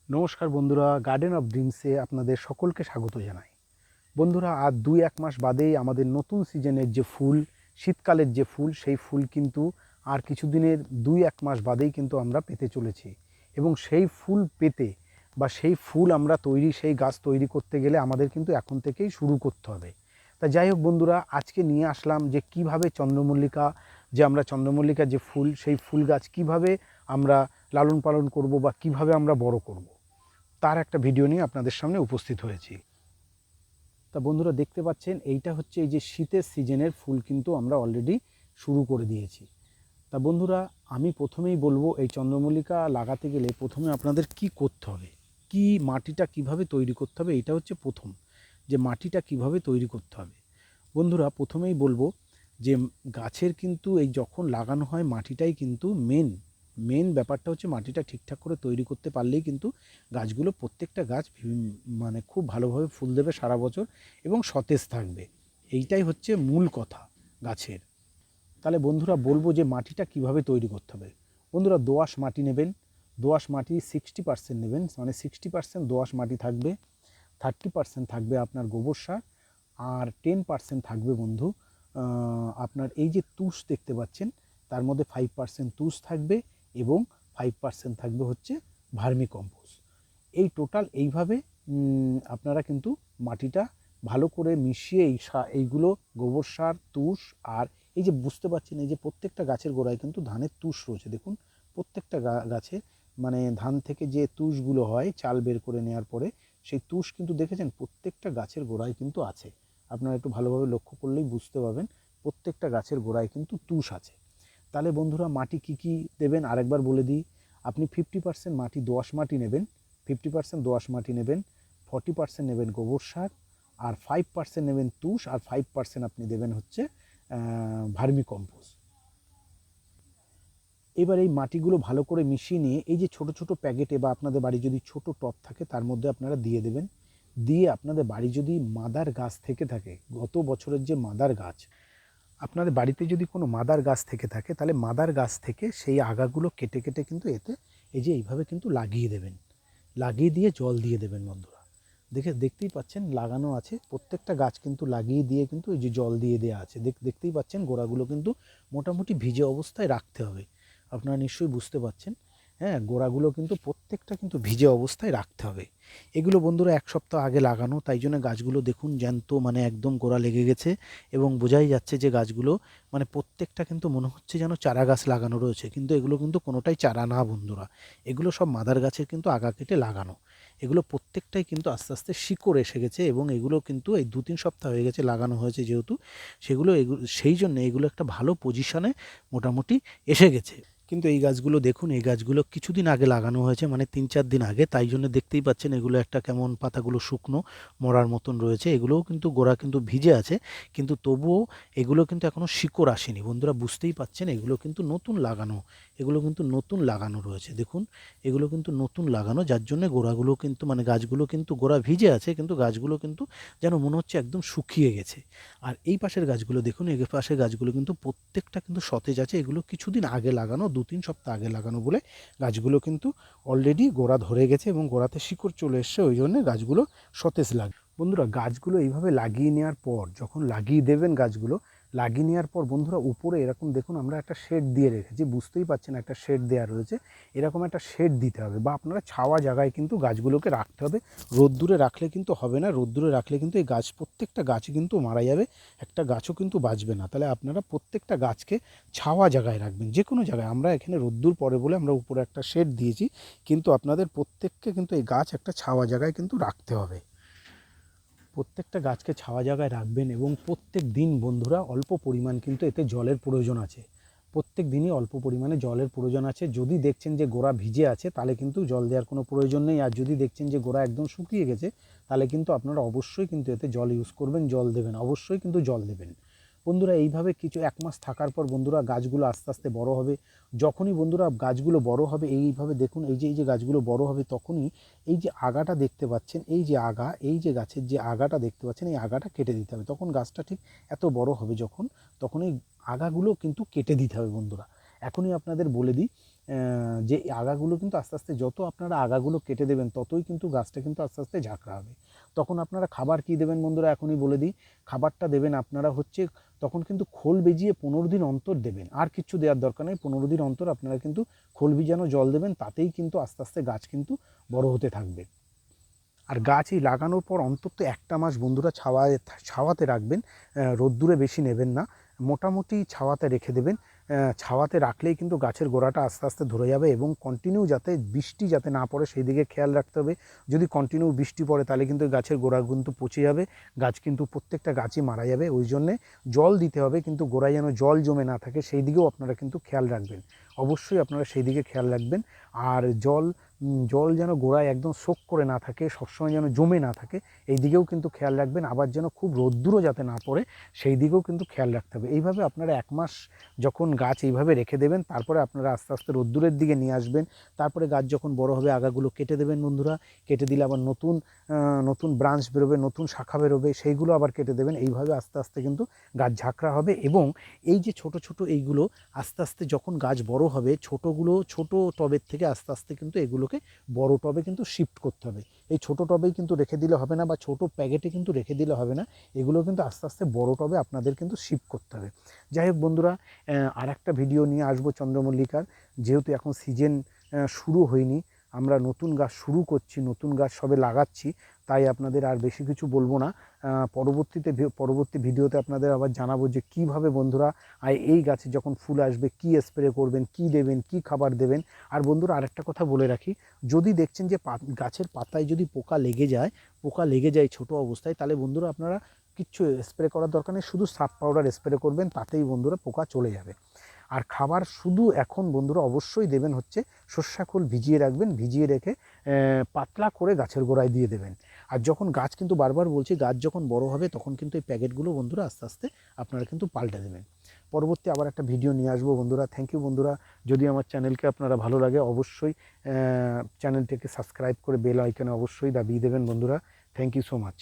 নমস্কার বন্ধুরা, garden of ড্রিমসে আপনাদের সকলকে স্বাগত জানাই। বন্ধুরা, আর 2-1 মাস বাদেই আমাদের নতুন সিজনের যে ফুল, শীতকালের যে ফুল, সেই ফুল কিন্তু আর কিছুদিনের 2-1 মাস বাদেই কিন্তু আমরা পেতে চলেছি। এবং সেই ফুল পেতে বা সেই ফুল আমরা সেই গাছ তৈরি করতে গেলে আমাদের কিন্তু এখন থেকেই শুরু করতে হবে। তা যাই হোক বন্ধুরা, আজকে নিয়ে আসলাম যে কিভাবে চন্দ্রমল্লিকা যে ফুল, সেই ফুল গাছ কিভাবে আমরা লালন পালন করব বা কিভাবে আমরা বড় করব, তার একটা ভিডিও নিয়ে আপনাদের সামনে উপস্থিত হয়েছি। তা বন্ধুরা, দেখতে পাচ্ছেন এইটা হচ্ছে এই যে শীতের সিজনের ফুল কিন্তু আমরা অলরেডি শুরু করে দিয়েছি। তা বন্ধুরা, আমি প্রথমেই বলবো এই চন্দ্রমল্লিকা লাগাতে গেলে প্রথমে আপনাদের কি করতে হবে, কি মাটিটা কিভাবে তৈরি করতে হবে, এটা হচ্ছে প্রথম, যে মাটিটা কিভাবে তৈরি করতে হবে। বন্ধুরা, প্রথমেই বলবো যে গাছের কিন্তু এই যখন লাগানো হয় মাটিটাই কিন্তু মেন ব্যাপারটা হচ্ছে মাটিটা ঠিকঠাক করে তৈরি করতে পারলেই কিন্তু গাছগুলো, প্রত্যেকটা গাছ মানে খুব ভালোভাবে ফুল দেবে সারা বছর এবং সতেজ থাকবে। এইটাই হচ্ছে মূল কথা গাছের। তাহলে বন্ধুরা বলবো যে মাটিটা কিভাবে তৈরি করতে হবে। বন্ধুরা, দোআঁশ মাটি নেবেন। দোআঁশ মাটি 60% নেবেন, মানে 60% দোআঁশ মাটি থাকবে, 30% থাকবে আপনার গোবর সার, আর 10% থাকবে বন্ধু আপনার এই যে তুষ দেখতে পাচ্ছেন, তার মধ্যে 5% তুষ থাকবে এবং 5% থাকবে হচ্ছে ভার্মি কম্পোস্ট। এই টোটাল এইভাবে আপনারা কিন্তু মাটিটা ভালো করে মিশিয়ে এইগুলো গোবর সার, তুষ, আর এই যে বুঝতে পারছেন এই যে প্রত্যেকটা গাছের গোড়ায় কিন্তু ধানের তুষ রয়েছে। দেখুন, প্রত্যেকটা গাছে মানে ধান থেকে যে তুষগুলো হয় চাল বের করে নেওয়ার পরে, সেই তুষ কিন্তু দেখেছেন প্রত্যেকটা গাছের গোড়ায় কিন্তু আছে। আপনারা একটু ভালোভাবে লক্ষ্য করলেই বুঝতে পারবেন প্রত্যেকটা গাছের গোড়ায় কিন্তু তুষ আছে। তাহলে বন্ধুরা, মাটি কি কি দেবেন আরেকবার বলে দিই। আপনি 50% মাটি দোআঁশ মাটি নেবেন, 50% দোআঁশ মাটি নেবেন, 40% নেবেন গোবর সার, আর 5% নেবেন তুষ, আর 5% আপনি দেবেন হচ্ছে ভার্মি কম্পোস্ট। এবার এই মাটিগুলো ভালো করে মিশিয়ে নিয়ে এই যে ছোট ছোট প্যাকেটে বা আপনাদের বাড়ি যদি ছোট টব থাকে তার মধ্যে আপনারা দিয়ে দেবেন। দিয়ে আপনাদের বাড়ি যদি মাদার গাছ থেকে থাকে, গত বছরের যে মাদার গাছ, আপনাদের বাড়িতে যদি কোনো মাদার গাছ থেকে থাকে, তাহলে মাদার গাছ থেকে সেই আগাগুলো কেটে কেটে কিন্তু এতে এই যে এইভাবে কিন্তু লাগিয়ে দেবেন। লাগিয়ে দিয়ে জল দিয়ে দেবেন বন্ধুরা। দেখতেই পাচ্ছেন লাগানো আছে, প্রত্যেকটা গাছ কিন্তু লাগিয়ে দিয়ে কিন্তু এই যে জল দিয়ে দেওয়া আছে। দেখতেই পাচ্ছেন গোড়াগুলো কিন্তু মোটামুটি ভিজে অবস্থায় রাখতে হবে। আপনারা নিশ্চয়ই বুঝতে পাচ্ছেন। হ্যাঁ, গোড়াগুলো কিন্তু প্রত্যেকটা কিন্তু ভিজে অবস্থায় রাখতে হবে। এগুলো বন্ধুরা 1 সপ্তাহ আগে লাগানো, তাই জন্য গাছগুলো দেখুন জ্যান্ত, মানে একদম গোড়া লেগে গেছে এবং বোঝাই যাচ্ছে যে গাছগুলো মানে প্রত্যেকটা কিন্তু মনে হচ্ছে যেন চারা গাছ লাগানো রয়েছে, কিন্তু এগুলো কিন্তু কোনোটাই চারা না বন্ধুরা। এগুলো সব মাদার গাছের কিন্তু আগা কেটে লাগানো। এগুলো প্রত্যেকটাই কিন্তু আস্তে আস্তে শিকড় এসে গেছে এবং এগুলো কিন্তু এই 2-3 সপ্তাহ হয়ে গেছে লাগানো হয়েছে যেহেতু, সেই জন্য এগুলো একটা ভালো পজিশনে মোটামুটি এসে গেছে। কিন্তু এই গাছগুলো দেখুন, এই গাছগুলো কিছুদিন আগে লাগানো হয়েছে, মানে 3-4 দিন আগে, তাই জন্য দেখতেই পাচ্ছেন এগুলো একটা কেমন পাতাগুলো শুকনো মরার মতন রয়েছে। এগুলোও কিন্তু গোড়া কিন্তু ভিজে আছে, কিন্তু তবুও এগুলো কিন্তু এখনও শিকড় আসেনি বন্ধুরা। বুঝতেই পাচ্ছেন এগুলো কিন্তু নতুন লাগানো, এগুলো কিন্তু নতুন লাগানো রয়েছে। দেখুন, এগুলো কিন্তু নতুন লাগানো, যার জন্য গোড়াগুলো কিন্তু মানে গাছগুলো কিন্তু গোড়া ভিজে আছে, কিন্তু গাছগুলো কিন্তু যেন মনে হচ্ছে একদম শুকিয়ে গেছে। আর এই পাশের গাছগুলো দেখুন, এই পাশের গাছগুলো কিন্তু প্রত্যেকটা কিন্তু সতেজ আছে। এগুলো কিছুদিন আগে লাগানো, 2-3 সপ্তাহ আগে লাগানো বলে গাছগুলো কিন্তু অলরেডি গোড়া ধরে গেছে এবং গোড়াতে শিকড় চলে এসছে, ওই জন্য গাছগুলো সতেজ লাগে। বন্ধুরা, গাছগুলো এইভাবে লাগিয়ে নেওয়ার পর, যখন লাগিয়ে দেবেন গাছগুলো, লাগিয়ে নেওয়ার পর বন্ধুরা উপরে এরকম দেখুন আমরা একটা শেড দিয়ে রেখেছি, বুঝতেই পাচ্ছেন একটা শেড দেওয়া রয়েছে। এরকম একটা শেড দিতে হবে বা আপনারা ছাওয়া জায়গায় কিন্তু গাছগুলোকে রাখতে হবে। রোদ্দুরে রাখলে কিন্তু হবে না, রোদ্দুরে রাখলে কিন্তু এই গাছ, প্রত্যেকটা গাছই কিন্তু মারা যাবে, একটা গাছও কিন্তু বাঁচবে না। তাহলে আপনারা প্রত্যেকটা গাছকে ছাওয়া জায়গায় রাখবেন, যে কোনো জায়গায়। আমরা এখানে রোদ্দুর পড়ে বলে আমরা উপরে একটা শেড দিয়েছি, কিন্তু আপনাদের প্রত্যেককে কিন্তু এই গাছ একটা ছাওয়া জায়গায় কিন্তু রাখতে হবে। প্রত্যেকটা গাছকে ছাওয়া জায়গায় রাখবেন এবং প্রত্যেক দিন বন্ধুরা অল্প পরিমাণ কিন্তু এতে জলের প্রয়োজন আছে। প্রত্যেক দিনই অল্প পরিমাণে জলের প্রয়োজন আছে। যদি দেখছেন যে গোড়া ভিজে আছে তাহলে কিন্তু জল দেওয়ার কোনো প্রয়োজন নেই, আর যদি দেখছেন যে গোড়া একদম শুকিয়ে গেছে তাহলে কিন্তু আপনারা অবশ্যই কিন্তু এতে জল ইউজ করবেন, জল দেবেন, অবশ্যই কিন্তু জল দেবেন। বন্ধুরা, এইভাবে কিছু 1 মাস থাকার পর বন্ধুরা গাছগুলো আস্তে আস্তে বড় হবে। যখনই বন্ধুরা গাছগুলো বড় হবে, এইভাবে দেখুন এই যে গাছগুলো বড় হবে, তখনই এই যে আগাটা দেখতে পাচ্ছেন, এই যে আগা, এই যে গাছের যে আগাটা দেখতে পাচ্ছেন, এই আগাটা কেটে দিতে হবে। তখন গাছটা ঠিক এত বড় হবে যখন, তখন এই আগাগুলো কিন্তু কেটে দিতে হবে বন্ধুরা। এখনই আপনাদের বলে দিই যে আগাগুলো কিন্তু আস্তে আস্তে যত আপনারা আগাগুলো কেটে দেবেন ততই কিন্তু গাছটা কিন্তু আস্তে আস্তে ঝাঁকড়া হবে। তখন আপনারা খাবার কী দেবেন বন্ধুরা, এখনই বলে দিই। খাবারটা দেবেন আপনারা হচ্ছে তখন কিন্তু খোল ভিজিয়ে 15 দিন অন্তর দেবেন, আর কিচ্ছু দেওয়ার দরকার নেই। 15 দিন অন্তর আপনারা কিন্তু খোল ভিজানো জল দেবেন, তাতেই কিন্তু আস্তে আস্তে গাছ কিন্তু বড় হতে থাকবে। আর গাছ এই লাগানোর পর অন্তত 1টা মাস বন্ধুরা ছাওয়াতে রাখবেন, রোদ্দুরে বেশি নেবেন না, মোটামুটি ছাওয়াতে রেখে দেবেন। ছাওয়াতে রাখলেই কিন্তু গাছের গোড়াটা আস্তে আস্তে ধরে যাবে, এবং কন্টিনিউ যাতে বৃষ্টি যাতে না পড়ে সেই দিকে খেয়াল রাখতে হবে। যদি কন্টিনিউ বৃষ্টি পড়ে তাহলে কিন্তু গাছের গোড়া কিন্তু পচে যাবে, গাছ কিন্তু প্রত্যেকটা গাছই মারা যাবে। ওই জন্যে জল দিতে হবে, কিন্তু গোড়ায় যেন জল জমে না থাকে সেই দিকেও আপনারা কিন্তু খেয়াল রাখবেন। অবশ্যই আপনারা সেই দিকে খেয়াল রাখবেন। আর জল যেন গোড়ায় একদম সোক করে না থাকে, সবসময় যেন জমে না থাকে, এই দিকেও কিন্তু খেয়াল রাখবেন। আবার যেন খুব রোদ্দুরও যাতে না পড়ে সেই দিকেও কিন্তু খেয়াল রাখতে হবে। এইভাবে আপনারা 1 মাস যখন গাছ এইভাবে রেখে দেবেন, তারপরে আপনারা আস্তে আস্তে রোদ্দুরের দিকে নিয়ে আসবেন। তারপরে গাছ যখন বড় হবে আগাগুলো কেটে দেবেন বন্ধুরা, কেটে দিলে আবার নতুন ব্রাঞ্চ বেরোবে, নতুন শাখা বেরোবে, সেইগুলো আবার কেটে দেবেন। এইভাবে আস্তে আস্তে কিন্তু গাছ ঝাঁকড়া হবে। এবং এই যে ছোট ছোট এইগুলো আস্তে আস্তে যখন গাছ বড় হবে, ছোট টবের থেকে আস্তে আস্তে কিন্তু এগুলোকে বড় টবে কিন্তু শিফট করতে হবে। এই ছোট টবেই কিন্তু রেখে দিলে হবে না, বা ছোট প্যাকেটে কিন্তু রেখে দিলে হবে না, এগুলো কিন্তু আস্তে আস্তে বড় টবে আপনাদের কিন্তু শিফট করতে হবে। যাই হোক বন্ধুরা, আর একটা ভিডিও নিয়ে আসবো চন্দ্রমল্লিকার, যেহেতু এখন সিজন শুরু হয়নি, আমরা নতুন গাছ শুরু করছি, নতুন গাছ সবে লাগাচ্ছি, তাই আপনাদের আর বেশি কিছু বলবো না। পরবর্তী ভিডিওতে আপনাদের আবার জানাবো যে কীভাবে বন্ধুরা এই গাছে যখন ফুল আসবে কী স্প্রে করবেন, কী দেবেন, কী খাবার দেবেন। আর বন্ধুরা আরেকটা কথা বলে রাখি, যদি দেখছেন যে গাছের পাতায় যদি পোকা লেগে যায় ছোট অবস্থায়, তাহলে বন্ধুরা আপনারা কিচ্ছু স্প্রে করার দরকার নেই, শুধু সার্ফ পাউডার স্প্রে করবেন, তাতেই বন্ধুরা পোকা চলে যাবে। আর খাবার শুধু এখন বন্ধুরা অবশ্যই দেবেন হচ্ছে সর্ষা খোল ভিজিয়ে রাখবেন, ভিজিয়ে রেখে পাতলা করে গাছের গোড়ায় দিয়ে দেবেন। আর যখন গাছ কিন্তু বারবার বলছি, গাছ যখন বড় হবে তখন কিন্তু এই প্যাকেটগুলো বন্ধুরা আস্তে আস্তে আপনারা কিন্তু পাল্টে দেবেন। পরবর্তী আবার একটা ভিডিও নিয়ে আসবো বন্ধুরা। থ্যাংক ইউ বন্ধুরা। যদি আমার চ্যানেলকে আপনারা ভালো লাগে অবশ্যই চ্যানেলটিকে সাবস্ক্রাইব করে বেল আইকনে অবশ্যই দাবিয়ে দেবেন বন্ধুরা। Thank you so much.